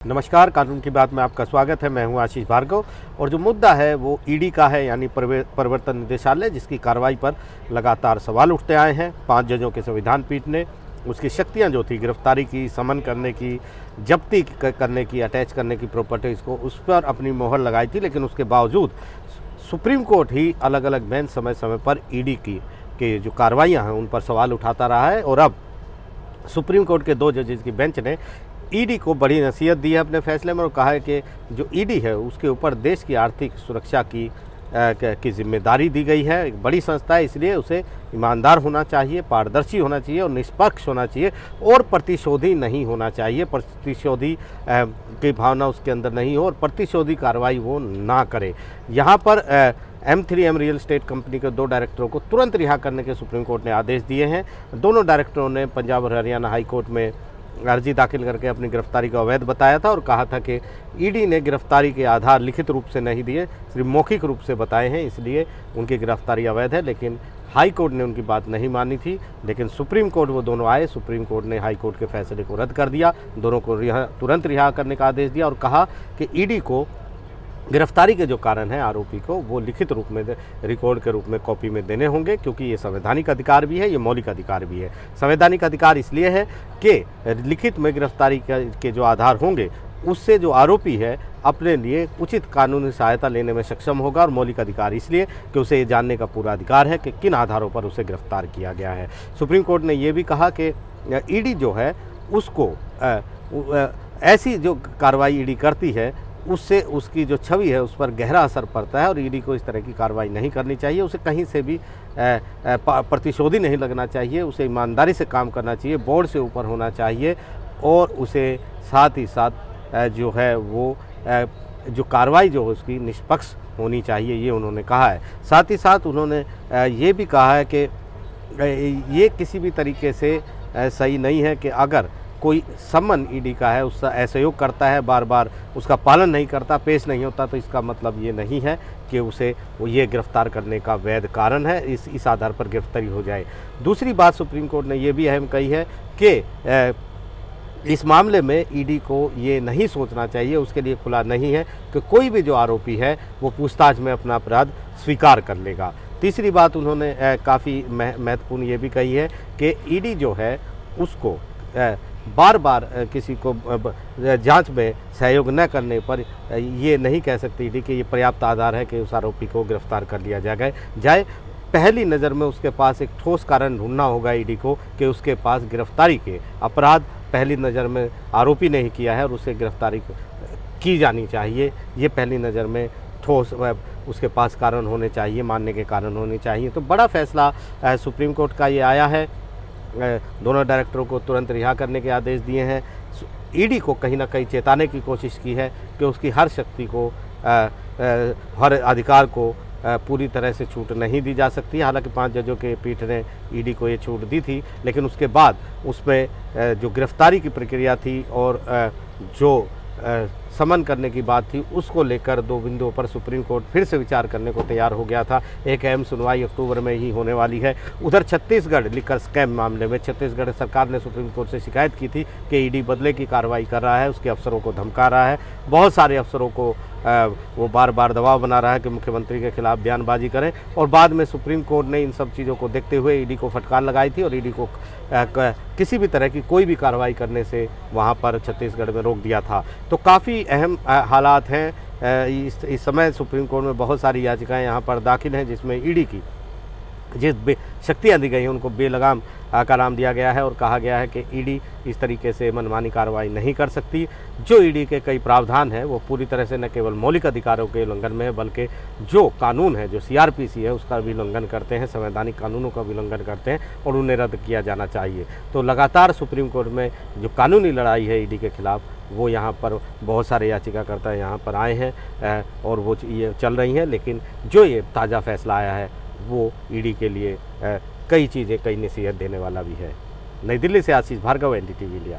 नमस्कार, कानून की बात में आपका स्वागत है। मैं हूं आशीष भार्गव और जो मुद्दा है वो ईडी का है, यानी प्रवर्तन निदेशालय, जिसकी कार्रवाई पर लगातार सवाल उठते आए हैं। 5 जजों के संविधान पीठ ने उसकी शक्तियां जो थी गिरफ्तारी की, समन करने की, जब्ती करने की, अटैच करने की प्रॉपर्टीज़ को, उस पर अपनी मोहर लगाई थी। लेकिन उसके बावजूद सुप्रीम कोर्ट ही अलग अलग बेंच समय समय पर ईडी की जो कार्रवाइयाँ हैं उन पर सवाल उठाता रहा है। और अब सुप्रीम कोर्ट के 2 जजेस की बेंच ने ईडी को बड़ी नसीहत दी है अपने फैसले में और कहा है कि जो ईडी है उसके ऊपर देश की आर्थिक सुरक्षा की जिम्मेदारी दी गई है। एक बड़ी संस्था है, इसलिए उसे ईमानदार होना चाहिए, पारदर्शी होना चाहिए और निष्पक्ष होना चाहिए और प्रतिशोधी नहीं होना चाहिए। प्रतिशोधी की भावना उसके अंदर नहीं हो और प्रतिशोधी कार्रवाई वो ना करे। यहाँ पर M3M रियल एस्टेट कंपनी के 2 डायरेक्टरों को तुरंत रिहा करने के सुप्रीम कोर्ट ने आदेश दिए हैं। दोनों डायरेक्टरों ने पंजाब और हरियाणा हाई कोर्ट में अर्जी दाखिल करके अपनी गिरफ्तारी को अवैध बताया था और कहा था कि ईडी ने गिरफ्तारी के आधार लिखित रूप से नहीं दिए, सिर्फ मौखिक रूप से बताए हैं, इसलिए उनकी गिरफ्तारी अवैध है। लेकिन हाई कोर्ट ने उनकी बात नहीं मानी थी। लेकिन सुप्रीम कोर्ट वो दोनों आए, सुप्रीम कोर्ट ने हाई कोर्ट के फैसले को रद्द कर दिया, दोनों को तुरंत रिहा करने का आदेश दिया और कहा कि ईडी को गिरफ्तारी के जो कारण है आरोपी को वो लिखित रूप में रिकॉर्ड के रूप में कॉपी में देने होंगे, क्योंकि ये संवैधानिक अधिकार भी है, ये मौलिक अधिकार भी है। संवैधानिक अधिकार इसलिए है कि लिखित में गिरफ्तारी के जो आधार होंगे उससे जो आरोपी है अपने लिए उचित कानूनी सहायता लेने में सक्षम होगा, और मौलिक अधिकार इसलिए कि उसे ये जानने का पूरा अधिकार है कि किन आधारों पर उसे गिरफ्तार किया गया है। सुप्रीम कोर्ट ने ये भी कहा कि ईडी जो है उसको ऐसी जो कार्रवाई ईडी करती है उससे उसकी जो छवि है उस पर गहरा असर पड़ता है और ईडी को इस तरह की कार्रवाई नहीं करनी चाहिए। उसे कहीं से भी प्रतिशोधी नहीं लगना चाहिए, उसे ईमानदारी से काम करना चाहिए, बोर्ड से ऊपर होना चाहिए और उसे साथ ही साथ जो है वो जो कार्रवाई जो है उसकी निष्पक्ष होनी चाहिए, ये उन्होंने कहा है। साथ ही साथ उन्होंने ये भी कहा है कि ये किसी भी तरीके से सही नहीं है कि अगर कोई सम्मन ईडी का है उसका असहयोग करता है, बार बार उसका पालन नहीं करता, पेश नहीं होता, तो इसका मतलब ये नहीं है कि उसे ये गिरफ्तार करने का वैध कारण है, इस आधार पर गिरफ्तारी हो जाए। दूसरी बात सुप्रीम कोर्ट ने ये भी अहम कही है कि इस मामले में ईडी को ये नहीं सोचना चाहिए, उसके लिए खुला नहीं है कि कोई भी जो आरोपी है वो पूछताछ में अपना अपराध स्वीकार कर लेगा। तीसरी बात उन्होंने काफ़ी महत्वपूर्ण ये भी कही है कि ईडी जो है उसको बार बार किसी को जांच में सहयोग न करने पर ये नहीं कह सकती ईडी कि ये पर्याप्त आधार है कि उस आरोपी को गिरफ्तार कर लिया जाए। पहली नज़र में उसके पास एक ठोस कारण ढूंढना होगा ईडी को कि उसके पास गिरफ्तारी के अपराध पहली नज़र में आरोपी ने ही किया है और उसे गिरफ्तारी की जानी चाहिए। ये पहली नज़र में ठोस उसके पास कारण होने चाहिए, मानने के कारण होने चाहिए। तो बड़ा फैसला सुप्रीम कोर्ट का ये आया है। दोनों डायरेक्टरों को तुरंत रिहा करने के आदेश दिए हैं। ईडी को कहीं ना कहीं चेताने की कोशिश की है कि उसकी हर शक्ति को हर अधिकार को पूरी तरह से छूट नहीं दी जा सकती। हालांकि 5 जजों के पीठ ने ईडी को ये छूट दी थी, लेकिन उसके बाद उसमें जो गिरफ्तारी की प्रक्रिया थी और जो समन करने की बात थी उसको लेकर 2 बिंदुओं पर सुप्रीम कोर्ट फिर से विचार करने को तैयार हो गया था। एक अहम सुनवाई अक्टूबर में ही होने वाली है। उधर छत्तीसगढ़ लिकर स्कैम मामले में छत्तीसगढ़ सरकार ने सुप्रीम कोर्ट से शिकायत की थी कि ईडी बदले की कार्रवाई कर रहा है, उसके अफसरों को धमका रहा है, बहुत सारे अफसरों को वो बार बार दबाव बना रहा है कि मुख्यमंत्री के खिलाफ बयानबाजी करें। और बाद में सुप्रीम कोर्ट ने इन सब चीज़ों को देखते हुए ईडी को फटकार लगाई थी और ईडी को किसी भी तरह की कोई भी कार्रवाई करने से वहाँ पर छत्तीसगढ़ में रोक दिया था। तो काफ़ी अहम हालात हैं। इस समय सुप्रीम कोर्ट में बहुत सारी याचिकाएं यहाँ पर दाखिल हैं, जिसमें ईडी की जिस शक्तियाँ दी गई हैं उनको बेलगाम करार दिया गया है और कहा गया है कि ईडी इस तरीके से मनमानी कार्रवाई नहीं कर सकती। जो ईडी के कई प्रावधान हैं वो पूरी तरह से न केवल मौलिक अधिकारों के उल्लंघन में है, बल्कि जो कानून है, जो CRPC है, उसका भी उल्लंघन करते हैं, संवैधानिक कानूनों का भी उल्लंघन करते हैं और उन्हें रद्द किया जाना चाहिए। तो लगातार सुप्रीम कोर्ट में जो कानूनी लड़ाई है ईडी के खिलाफ, वो यहाँ पर बहुत सारे याचिकाकर्ता यहाँ पर आए हैं और वो ये चल रही हैं। लेकिन जो ये ताज़ा फैसला आया है वो ईडी के लिए कई चीज़ें, कई नसीहत देने वाला भी है। नई दिल्ली से आशीष भार्गव, NDTV इंडिया।